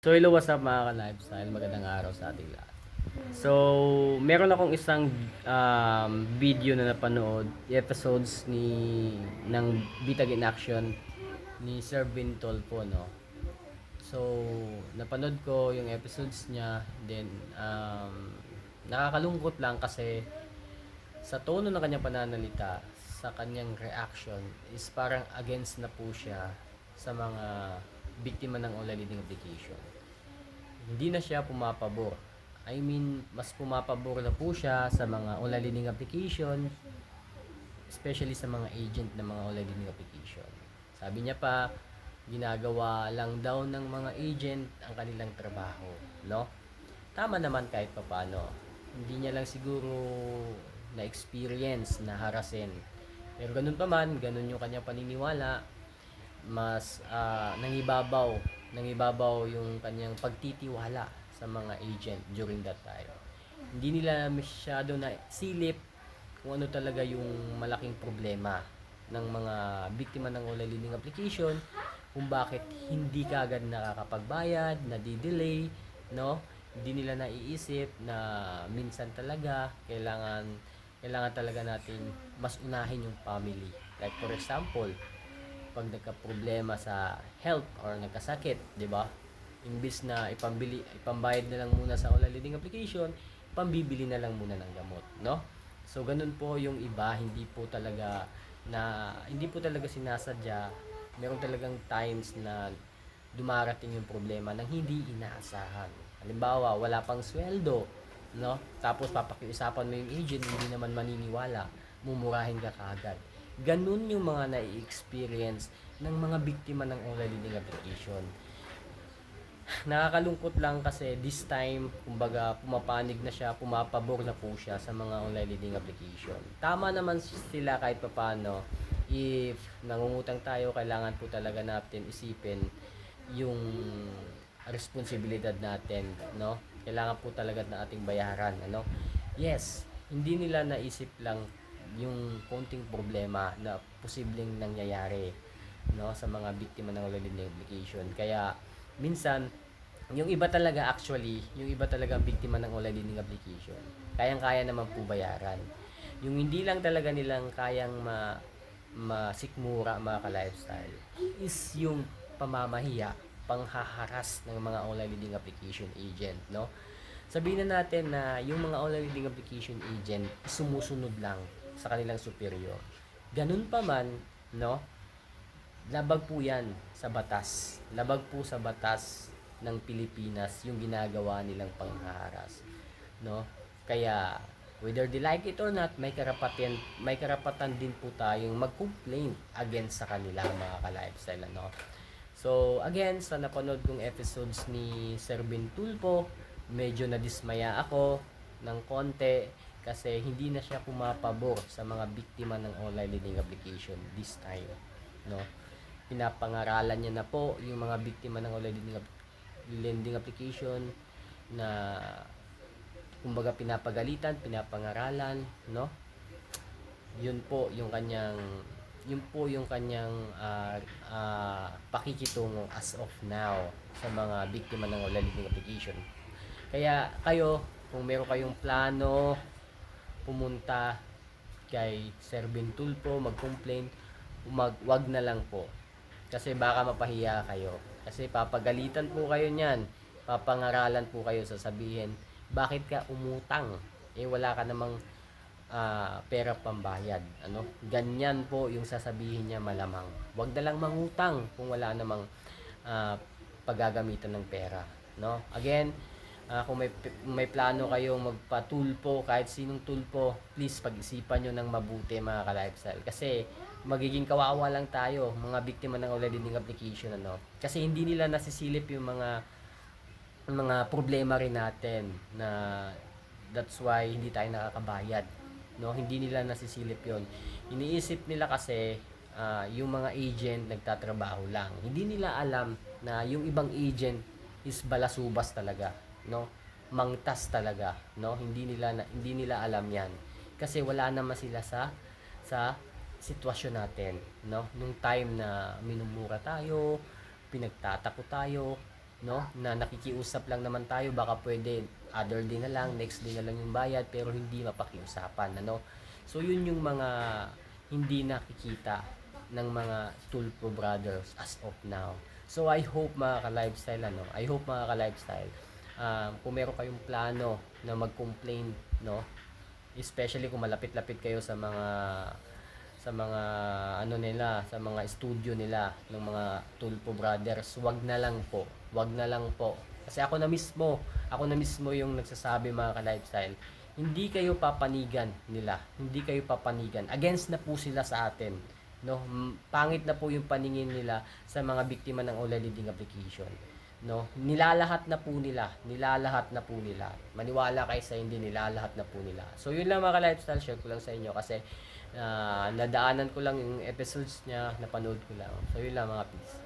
So, hello, what's up mga ka-lifestyle? Magandang araw sa ating lahat. So, meron akong isang video na napanood, episodes ng Bitag in Action ni Sir Vin Tolpo, no? So, napanood ko yung episodes niya, then nakakalungkot lang kasi sa tono ng kanyang pananalita, sa kanyang reaction is parang against na po siya sa mga biktima ng online leading application. Hindi na siya pumapabor. I mean, mas pumapabor na po siya sa mga online lending application, especially sa mga agent ng mga online lending application. Sabi niya pa, ginagawa lang daw ng mga agent ang kanilang trabaho, no? Tama naman kahit papaano. Hindi niya lang siguro na experience na harasin. Pero ganun pa man, ganun yung kanyang paniniwala, mas nangibabaw yung kanyang pagtitiwala sa mga agent during that time. Hindi nila masyado na silip kung ano talaga yung malaking problema ng mga biktima ng online lending application, kung bakit hindi kaagad nakakapagbayad, nadidelay, no? Hindi nila naiisip na minsan talaga kailangan talaga natin mas unahin yung family. Like for example, pag nagka-problema sa health or nagkasakit, 'di ba? Imbis na ipambayad na lang muna sa online lending application, pambibili na lang muna ng gamot, no? So ganun po yung iba, hindi po talaga sinasadya. Meron talagang times na dumarating yung problema nang hindi inaasahan. Halimbawa, wala pang sweldo, no? Tapos papakiusapan mo yung agent, hindi naman maniniwala, mumurahin ka kaagad. Ganun yung mga nai-experience ng mga biktima ng online lending application. Nakakalungkot lang kasi this time, kumbaga, pumapanig na siya, pumapabor na po siya sa mga online lending application. Tama naman sila kahit papano. If nangungutang tayo, kailangan po talaga natin isipin yung responsibilidad natin, no? Kailangan po talaga na ating bayaran, ano? Yes, hindi nila naisip lang yung konting problema na posibleng nangyayari, no, sa mga biktima ng online lending application. Kaya minsan yung iba talaga biktima ng online lending application, kayang-kaya naman po bayaran. Yung hindi lang talaga nilang kayang masikmura mga ka-lifestyle is yung pamamahiya, panghaharas ng mga online lending application agent, no? Sabihin na natin na yung mga online lending application agent sumusunod lang sa kanilang superior. Ganun pa man, no? Labag po yan sa batas. Labag po sa batas ng Pilipinas yung ginagawa nilang panghaharas, no? Kaya whether they like it or not, may karapatan din po tayong mag-complain against sa kanila mga ka-lifestyle, ano. So again, sa napanood kong episodes ni Sir Bin Tulpo, medyo nadismaya ako ng konti kasi hindi na siya pumapabor sa mga biktima ng online lending application this time, no? Pinapangaralan niya na po yung mga biktima ng online lending application na kumbaga pinapagalitan, pinapangaralan, no? Yun po yung kanyang pakikitungo as of now sa mga biktima ng online lending application. Kaya kayo, kung meron kayong plano pumunta kay Sir Ben Tulpo, mag-complain, wag na lang po. Kasi baka mapahiya kayo. Kasi papagalitan po kayo niyan. Papangaralan po kayo, sasabihin, bakit ka umutang? Wala ka namang pera pambayad. Ano? Ganyan po yung sasabihin niya malamang. Wag na lang mangutang kung wala namang ah, paggagamitan ng pera. No? Again, kung may plano kayong magpatulpo, kahit sinong tulpo, please pag-isipan nyo ng mabuti mga ka-lifestyle. Kasi magiging kawawa lang tayo, mga biktima ng online lending application, ano. Kasi hindi nila nasisilip yung mga problema rin natin na that's why hindi tayo nakakabayad, no? Hindi nila nasisilip yon. Iniisip nila kasi yung mga agent nagtatrabaho lang. Hindi nila alam na yung ibang agent is balasubas talaga, no? Mangtas talaga, no? Hindi nila alam 'yan. Kasi wala naman sila sa sitwasyon natin, no? Nung time na minumura tayo, pinagtatako tayo, no, na nakikiusap lang naman tayo, baka pwede other day na lang, next day na lang yung bayad, pero hindi mapakiusapan, ano. So yun yung mga hindi nakikita ng mga Tulpo brothers as of now. So I hope mga ka-lifestyle, ano, I hope mga ka-lifestyle, kung meron kayong plano na mag-complain, no, especially kung malapit-lapit kayo sa mga ano nila, sa mga studio nila ng mga Tulpo Brothers, wag na lang po. Wag na lang po. Kasi ako na mismo yung nagsasabi mga ka-lifestyle, hindi kayo papanigan nila. Hindi kayo papanigan. Against na po sila sa atin. No, pangit na po yung paningin nila sa mga biktima ng online leading application. No, nilalahat na po nila, maniwala kayo sa hindi, nilalahat na po nila. So yun lang mga lifestyle, share ko lang sa inyo kasi nadaanan ko lang yung episodes niya, napanood ko lang. So yun lang mga peace.